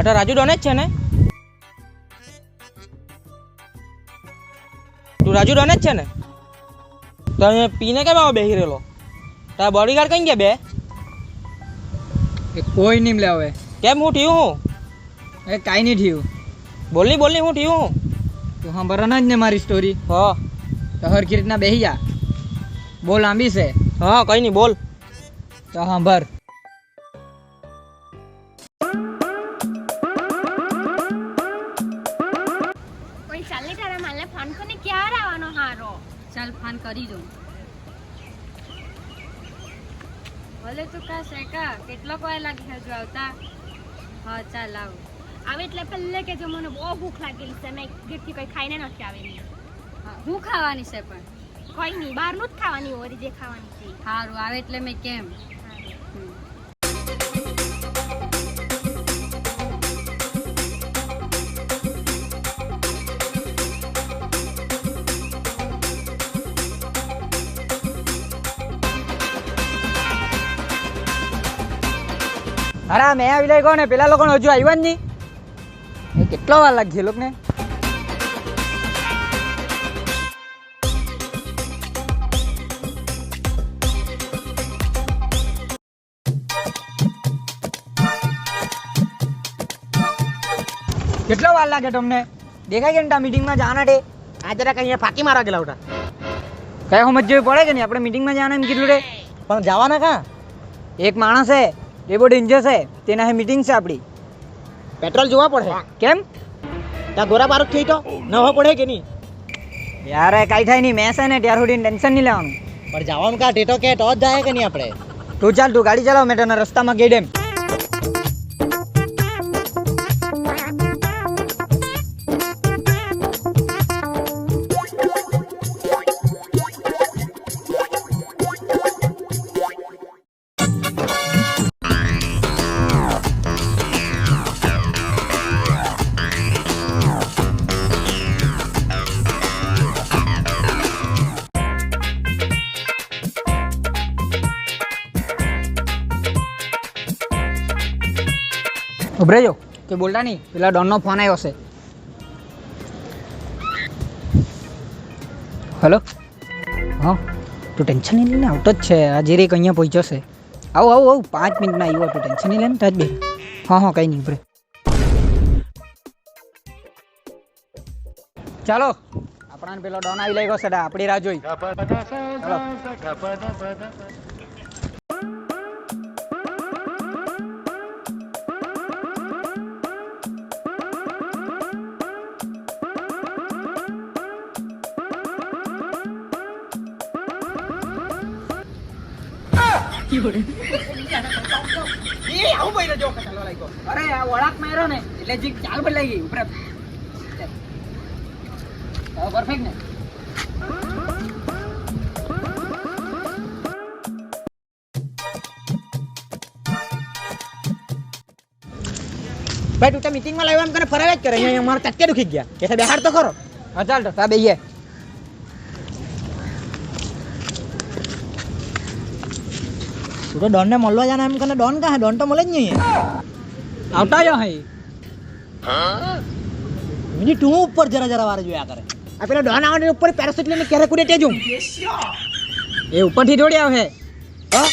આટા રાજુ ડોન જ છે ને? તું રાજુ ડોન જ છે ને? તો અહીંયા પીને કેમ આવો બેસી રહેલો? તારા બોડીગાર્ડ કઈ ગયા બે? એ કોઈ નહીં લે હવે. કેમ હું થયું હું? એ કાંઈ નહીં થયું. બોલની હું થયું હું? તું સાંભળવાના જ ને મારી સ્ટોરી. હા તો હરખી રીતના બેસી જા. બહુ લાંબી છે. હા કઈ નહીં બોલ. તો સાંભળ. કોઈ ચાલે તારા માલને ફોન કરીને ક્યારે આવવાનો હારો? ચાલ ફોન કરી દઉં. ભલે તું કા શેકા કેટલો કોઈ લાગી હજુ આવતા? હા ચાલ આવ. આવે એટલે પહેલે કે જો મને બહુ ભૂખ લાગેલી છે, મેં ઘરથી કંઈ ખાઈને નથી આવેલી. હા હું ખાવાની છે પણ કોઈ નહીં, બહારનું જ ખાવાની હોય જે ખાવાની છે. સારું આવે એટલે મેં કેમ. અરે મેં આવી લઈ ગયો ને પેલા લોકો હજુ આવ્યા જ નહીં. એ કેટલો વાર લાગી એ લોકોને. કેટલો વાર લાગે તમને? દેખાય કે મીટિંગમાં જવાના છે? આ જરાક અહીંયા ફાંકી મારવા ગયેલા હતા. કઈ સમજ જેવી પડે કે નહીં? આપણે મીટિંગમાં જવાના એમ કીધું રે. પણ જવાના કાં? એક માણસ છે એ બહુ ડેન્જર છે, તેના મીટિંગ છે આપણી. પેટ્રોલ જોવા પડે. કેમ? ત્યાં ગોરા બારૂદ થઈ તો નવા પડે કે નહીં? યાર કાંઈ થાય નહીં, મેં છે ને ત્યાર સુધી ટેન્શન નહીં લેવાનું. પણ જવાનું કાં ટેટો કે તો જ જાય કે નહીં આપણે? તું ચાલ, તું ગાડી ચલાવ, મેં તને રસ્તામાં ગઈ દેમ. ઉભરે જો કે બોલતા નહીં, પેલા ડોનનો ફોન આવ્યો છે. હેલો. હા તું ટેન્શન નહીં લઈને આવતો જ છે. આ જે અહીંયા પહોંચ્યો છે. આવું 5 મિનિટમાં આવ્યો. તું ટેન્શન નહીં લઈને ત્યાં જ બે. હા કંઈ નહીં ઉભરે. ચાલો આપણાને પેલો ડોન આવી લઈ ગયો છે, આપણી રાહ જોઈ. ચાલો. અરે આ વળાક માર્યો ને એટલે જીક ચાલ બદલાઈ ગઈ. ઉપર પરફેક્ટ ને? ભાઈ તું તો મીટિંગમાં લાવ્યા એમ કરીને ફરાવ્યા જ કરે. અહીંયા અમારા ચટકે દુખી ગયા કે બેહાડ તો ખરો. હા ચાલ તો તા બેહીએ. તું તો ડોનને મળવા જાના એમ કરીને ડોન કાં? ડોન તો મળે જ નહીં. આવતા જ હે. મિનિટ તું ઉપર જરા વાર જોયા કરે. આ પેલા ડોન આવવાની ઉપર પેરાશૂટ લઈને ક્યારે કુડે તે જોઉં. એ ઉપરથી દોડી આવે. હા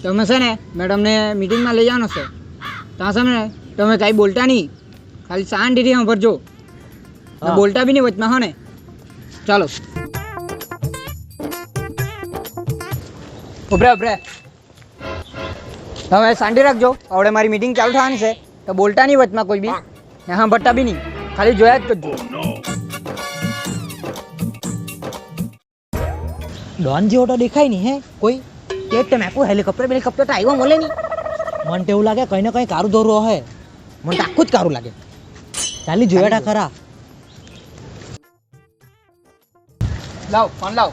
તમે છે ને મેડમને મીટિંગમાં લઈ જવાનો છે. ત્યાં છે ને તમે કાંઈ બોલતા નહીં, ખાલી શાંતિથી સાંભળજો. બોલતા બી નહીં વચમાં. હા ને? ચાલો ઉભરે. હવે શાંતિ રાખજો. હવે મારી મીટિંગ ચાલુ થવાની છે તો બોલતા નહીં વચમાં કોઈ બી, ને સાંભળતા બી નહીં, ખાલી જોયા જ કરજો. ડોન જેવો તો દેખાય નહીં હે કોઈ. કે તમે આખું હેલિકોપ્ટર તો આવ્યો મળે નહીં. મને તો એવું લાગે કંઈ ને કંઈ કારું દોરું હે. મને તો આખું જ કારું લાગે. ચાલી જોયા તા ખરા. લાવ ફોન લાવ.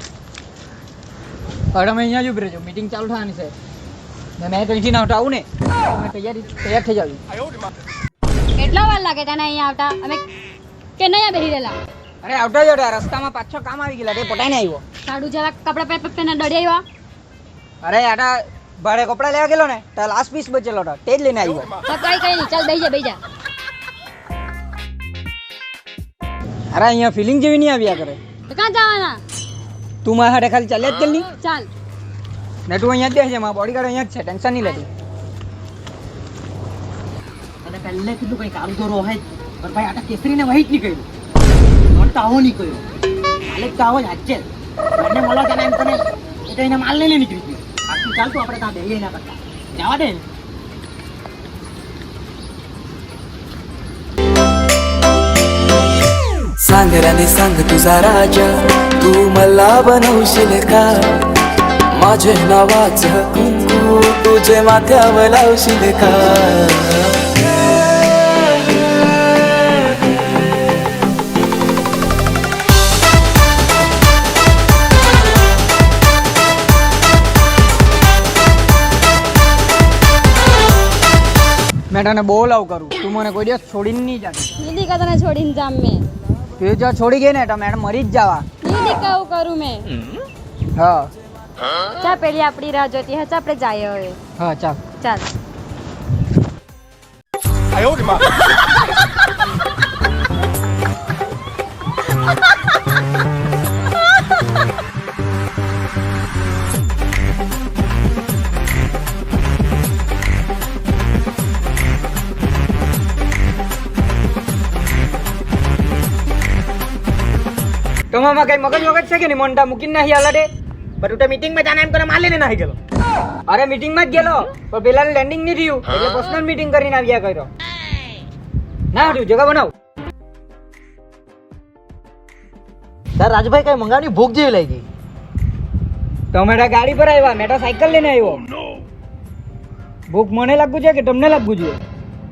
હવે તમે અહીંયા જ ઉભી રહેજો, મીટિંગ ચાલુ થવાની છે. મેં કંઈથી ના આવું ને તૈયાર થઈ જાવ. કેટલો વાર લાગે તને અહીંયા આવતા? અમે કે નહીં બેસી રહેલા? અરે આવતા જ રસ્તામાં પાછો કામ આવી ગયેલા, તે પટાઈને આવ્યો. સાડું જેવા કપડા પહેરીને દડી આવ્યા? અરે આટા ભાડે કપડા લેવા ગયેલો ને તો લાસ્ટ પીસ બચેલો હતો, તે જ લઈને આવ્યો. કઈ નહીં, ચાલ બેસી જા. અરે અહીંયા ફિલિંગ જેવી નહીં આવ્યા કરે. તો કાં જવાના? તું મારા હાથે ખાલી ચાલ્યા જ જલ્દી ચાલ. ને તું અહીંયા જ બેસજે, મારા બોડીગાર્ડ અહીંયા જ છે, ટેન્શન નહીં લેતી. અને પહેલે કીધું કઈ કામ દોરો હોય પણ ભાઈ આટા કેસરીને વહી જ નહીં કર્યું નોટ તો આવો નહીં કર્યો કાલે તો આવો જ આજે મને મળો તને એમ તને એ તો એને માલ લઈને નીકળી ગયું આખું ચાલતું આપણે ત્યાં બેહીએ ના કરતા જવા દે ને. सांगराने सांग तुझा राजा तू मला बनवशील का माझे नावाचं कुंकू तुझे माथ्यावर लावशील का મેં તને બહુ લવ કરું, તું મને કોઈ દિવસ છોડીને નહીં જાતી. દીદી કા તને છોડીને જામ મેં. તું જો છોડી ગઈ ને તો મેડમ મરી જ જવા. દીદી કા એવું કરું મેં. હા ચા પેલી આપણી રાહ જોતી હશે, આપણે જઈએ હવે. હા ચાલ. ચાલ. તમામાં કઈ મગજ વગજ છે કે નહીં? મોન્ટા મૂકીને નહીં હાલડે. પણ તું તો મીટિંગમાં જાને એમ તને માલ લઈને નાહી ગયેલો અરે મીટિંગમાં જ ગયેલો પણ પેલા લેન્ડિંગ નહીં થયું એટલે પર્સનલ મીટિંગ કરીને આવ્યા કર્યો. ના હતું જગા બનાવ. તાર રાજભાઈ કઈ મંગાવની ભૂખ જેવી લાગી ટમેટા ગાડી પર આવ્યા, મેં તો સાયકલ લઈને આવ્યો. ભૂખ મને લાગવું છે કે તમને લાગવું જોઈએ?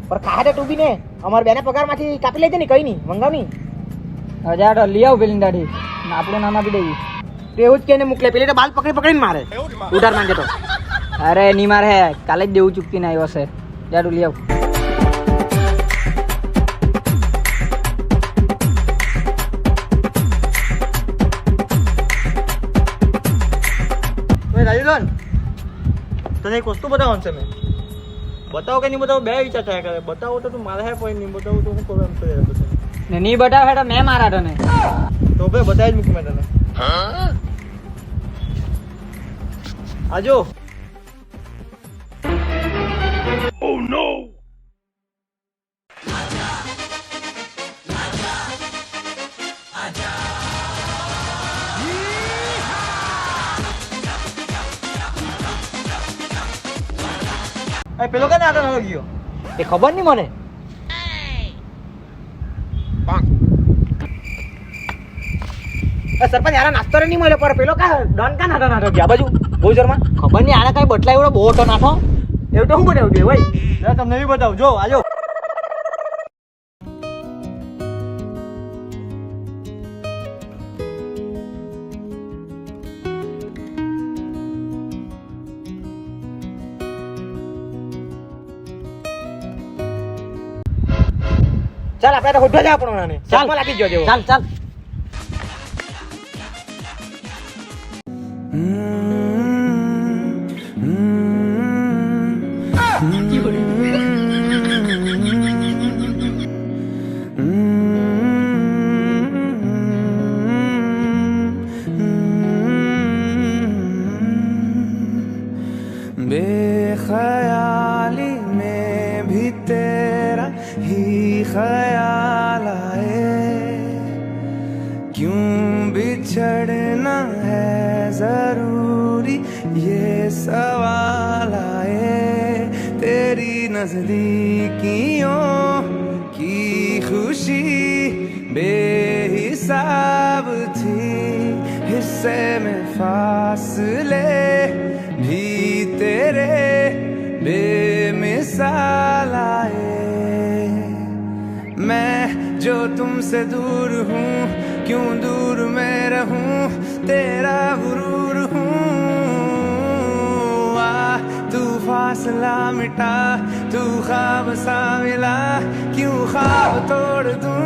પણ ખાતે તું બી ને અમારા બેના પગારમાંથી કાપી લેજે ને કઈ નહીં મંગાવની હજાર તો લઈ આવ પેલી દાઢી ને આપણું નામ આપી દઈએ. તો એવું જ કહીને મોકલે પેલી તો બાલ પકડીને મારે ઉધાર માંગે તો અરે નહીં મારે હે, કાલે જ દેવું ચૂકતીને આવ્યો છે. જાડું લઈ આવ. રાજુલન તને એક વસ્તુ બતાવવાનું છે મેં બતાવો કે નહીં બતાવો બે વિચાર થયા કરે બતાવો તો તું મારે હે કોઈ નહીં બતાવું તો હું પ્રોબ્લેમ થઈ જાય ને નહીં બતાવે તો મેં મારા તને. તો ભાઈ બતાવી જ મૂકું મેં તને આજો પેલો કે નાટો નતો ગયો એ ખબર નહીં મને સરપંચ યાર નાસ્તો નહીં મળ્યો પર પેલો કા ડન કા નાટો ગયા બાજુ ભોજરમાં ખબર નહીં આને કઈ બટલા એવડો બહુ તો નાઠો એવું તો હું બનાવ્યું દે ભાઈ તમને બી બતાવું જો આજો ચાલ આપણે તો હોટવા જા આપણને ચાલ લાગી ગયો જેવો ચાલ ચાલ बेख्याली में भी तेरा ही ख्याल आए क्यों बिछड़ना है जरूरी ये सवाल आए तेरी नजदीकियों की खुशी बेहिसाब थी हिस्से में फासले भी तेरे बेमिसाल आए मैं जो तुमसे दूर हूँ क्यों दूर मैं रहूँ तेरा गुरूर हूँ आ तू फासला मिटा तू ख्वाब सा मिला क्यों ख्वाब तोड़ दूँ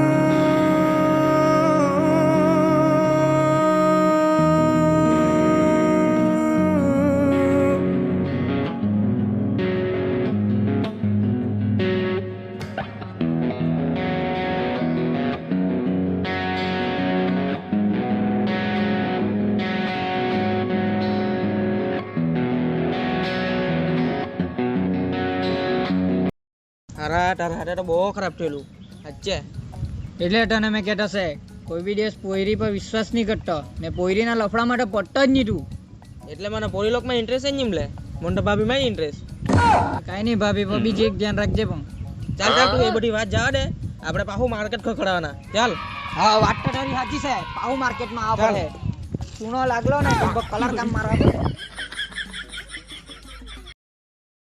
તારા હાથે તો બહુ ખરાબ થયેલું સાચે. એટલે તને મેં કહેતો છે કોઈ બી દિવસ પોયરી પર વિશ્વાસ નહીં કરતો ને પોયરીના લફડા માટે પડતો જ નહીં તું. એટલે મને પોરી લોકમાં ઇન્ટરેસ્ટ જ નહીં મળે. મને તો ભાભીમાં ઇન્ટરેસ્ટ. કાંઈ નહીં ભાભી પર બીજી એક ધ્યાન રાખજે પણ. ચાલ ચાલ તું એ બધી વાત જવા દે. આપણે પાછું માર્કેટ ખખડાવવાના. ચાલ. હા વાત તો તારી સાચી છે પાઉ માર્કેટમાં આવવા પડે. ચૂનો લાગલો ને તો કલર કામ મારવા પડે.